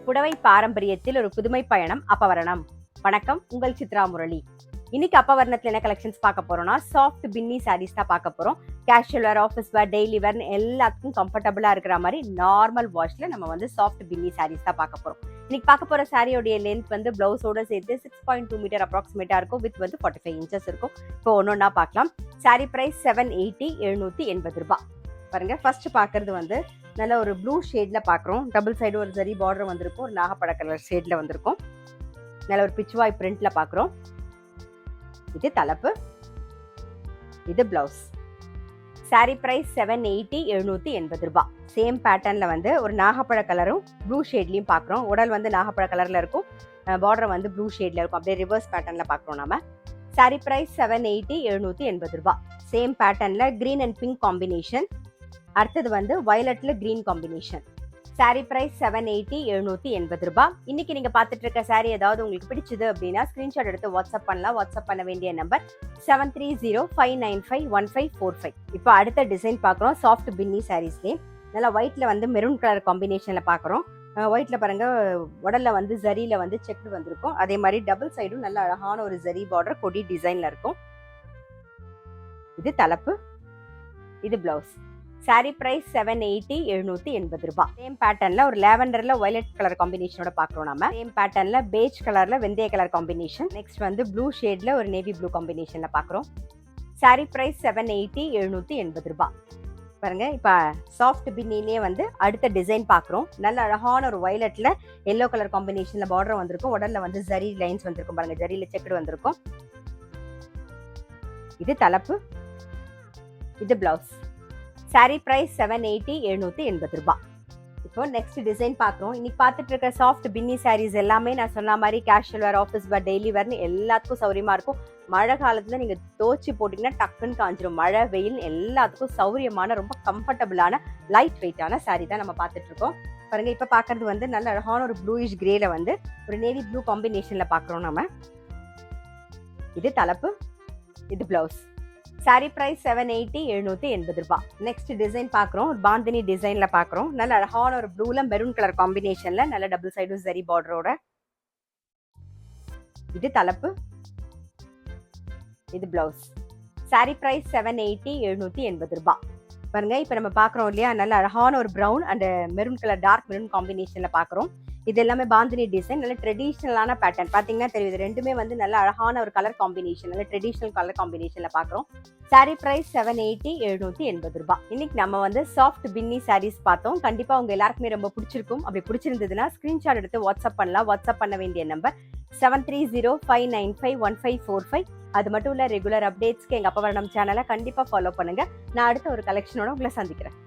புடவை பாரம்பரியத்தில் ஒரு புதுமை பயணம் அப்பவரணம். வணக்கம், உங்கள் சித்ரா முரளி. இன்னைக்கு அப்பவரணத்துல என்ன கலெக்ஷன்ஸ் பார்க்க போறோம்னா, சாஃப்ட் பின்னி சாரீஸ் தான் பார்க்க போறோம். Casual wear, office wear, daily வேர் எல்லாத்துக்கும் கம்ஃபர்டபுளா இருக்கிற மாதிரி நார்மல் வாஷ்ல நம்ம வந்து சாஃப்ட் பின்னி சாரீஸ் தான் பார்க்க போறோம். இன்னைக்கு பார்க்க போற சாரியோடைய லென்த் வந்து பிளவுஸோட சேர்த்து 6.2 மீட்டர் அப்ராக்சிமேட்டா இருக்கும். வித் வந்து 45 இன்ச்சஸ் இருக்கும். இப்போ ஒன்னொன்னா பார்க்கலாம். சாரி பிரைஸ் 780, 780 ரூபாய். பாருங்க, ஃபர்ஸ்ட் பாக்குறது வந்து நல்ல ஒரு ப்ளூ ஷேட்ல பாக்குறோம். டபுள் சைடு ஒரு சரி பார்டர் வந்திருக்கும். ஒரு நாகப்பட கலர் ஷேட்ல வந்திருக்கும். நல்ல ஒரு பிச்வாய் பிரிண்ட்ல பாக்குறோம். இது தலைப்பு, இது பிளவுஸ். சாரி பிரைஸ் 780, 780 ரூபாய். சேம் பேட்டர்ன்ல வந்து ஒரு நாகப்பழ கலரும் ப்ளூ ஷேட்லயும் பாக்குறோம். உடல் வந்து நாகப்பழ கலர்ல இருக்கும், பார்டர் வந்து ப்ளூ ஷேட்ல இருக்கும். அப்படியே ரிவர்ஸ் பேட்டர்ன்ல பாக்குறோம் நாம. சாரி பிரைஸ் 780, 780 ரூபாய். சேம் பேட்டர்ன்ல கிரீன் அண்ட் பிங்க் காம்பினேஷன். அடுத்தது வந்து வயலட்ல கிரீன் காம்பினேஷன். சாரி பிரைஸ் 780, 780 ரூபாய். இன்னைக்கு நீங்க பாத்துட்டு இருக்க சாரி ஏதாவது உங்களுக்கு பிடிச்சது அப்படின்னா ஸ்கிரீன்ஷாட் எடுத்து வாட்ஸ்அப் பண்ணலாம். வாட்ஸ்அப் பண்ண வேண்டிய நம்பர் 7305951545. இப்போ அடுத்த டிசைன் பாக்குறோம். சாஃப்ட் பின்னி சாரீஸ்லேயே நல்லா ஒயிட்ல வந்து மெரூன் கலர் காம்பினேஷன்ல பாக்குறோம். ஒயிட்ல பாருங்க, உடல்ல வந்து ஜரியில வந்து செக் வந்திருக்கும். அதே மாதிரி டபுள் சைடும் நல்ல அழகான ஒரு ஜரி பார்டர் கொடி டிசைன்ல இருக்கும். இது தலைப்பு, இது பிளவுஸ். சாரி பிரைஸ் 780, 780 ரூபாய். சேம் பேட்டர்ன்ல ஒரு லாவெண்டர்ல வயலட் கலர் காம்பினேஷனோட பாக்குறோம் நாம. சேம் பேட்டர்ன்ல பேஜ் கலர்ல வெந்தய கலர் காம்பினேஷன். நெக்ஸ்ட் வந்து ப்ளூ ஷேட்ல ஒரு நேவி ப்ளூ காம்பினேஷன்ல பாக்குறோம். சாரி பிரைஸ் 780, 780 ரூபாய். பாருங்க, இப்ப சாஃப்ட் பின்னிலே வந்து அடுத்த டிசைன் பாக்குறோம். நல்ல அழகான ஒரு வயலட்ல எல்லோ கலர் காம்பினேஷன்ல பார்டர் வந்திருக்கும். உடல்ல வந்து ஜரி லைன்ஸ் வந்திருக்கும். பாருங்க, ஜரியில செக்குடு வந்திருக்கும். இது தலைப்பு, இது பிளவுஸ். சாரி பிரைஸ் 780, 780 ரூபாய். இப்போ நெக்ஸ்ட் டிசைன் பாக்குறோம். இன்னைக்கு பார்த்துட்டு இருக்க சாஃப்ட் பின்னி சாரீஸ் எல்லாமே நான் சொன்ன மாதிரி casual wear, office wear, daily வேர்னு எல்லாத்துக்கும் சௌரியமா இருக்கும். மழை காலத்துல நீங்க தோச்சி போட்டீங்கன்னா டக்குன்னு காஞ்சிரும். மழை வெயில் எல்லாத்துக்கும் சௌரியமான ரொம்ப கம்ஃபர்டபுளான லைட் வெயிட்டான சாரி தான் நம்ம பார்த்துட்டு இருக்கோம். பாருங்க, இப்ப பாக்குறது வந்து நல்ல அழகான ஒரு ப்ளூயிஷ் கிரேல வந்து ஒரு நேவி ப்ளூ காம்பினேஷன்ல பாக்குறோம் நம்ம. இது தலைப்பு, இது பிளவுஸ். சாரி பிரைஸ் 780, 780 ரூபாய். நெக்ஸ்ட் டிசைன் பாக்குறோம். ஒரு பாந்தினி டிசைன்ல பாக்குறோம். நல்ல அழகான ஒரு ப்ளூல மெரூன் கலர் காம்பினேஷன்ல நல்ல டபுள் சைடும் ஜரி பார்டரோட. இது தலைப்பு, இது பிளவுஸ். சாரி பிரைஸ் 780, 780 ரூபாய். பாருங்க, இப்ப நம்ம பாக்குறோம் இல்லையா, நல்ல அழகான ஒரு brown and maroon colour dark maroon காம்பினேஷன்ல பாக்குறோம். இது எல்லாமே பாந்தினி டிசைன். நல்ல ட்ரெடிஷனலான பேட்டர்ன். பாத்தீங்கன்னா தெரியுது, ரெண்டுமே வந்து நல்ல அழகான ஒரு கலர் காம்பினேஷன், நல்ல ட்ரெடிஷனல் கலர் காம்பினேஷன்ல பாக்குறோம். சாரி பிரைஸ் 780, 780 ரூபாய். இன்னைக்கு நம்ம வந்து சாஃப்ட் பின்னி சாரீஸ் பார்த்தோம். கண்டிப்பா உங்க எல்லாருக்குமே ரொம்ப பிடிச்சிருக்கும். அப்படி பிடிச்சிருந்ததுன்னா ஸ்கிரீன்ஷாட் எடுத்து வாட்ஸ்அப் பண்ணலாம். வாட்ஸ்அப் பண்ண வேண்டிய நம்பர் 7305951545. அது மட்டும் இல்ல, ரெகுலர் அப்டேட்ஸ்க்கு எங்க அப்பவரணம் சேனலை கண்டிப்பா ஃபாலோ பண்ணுங்க. நான் அடுத்த ஒரு கலெக்ஷனோட உங்களை சந்திக்கிறேன்.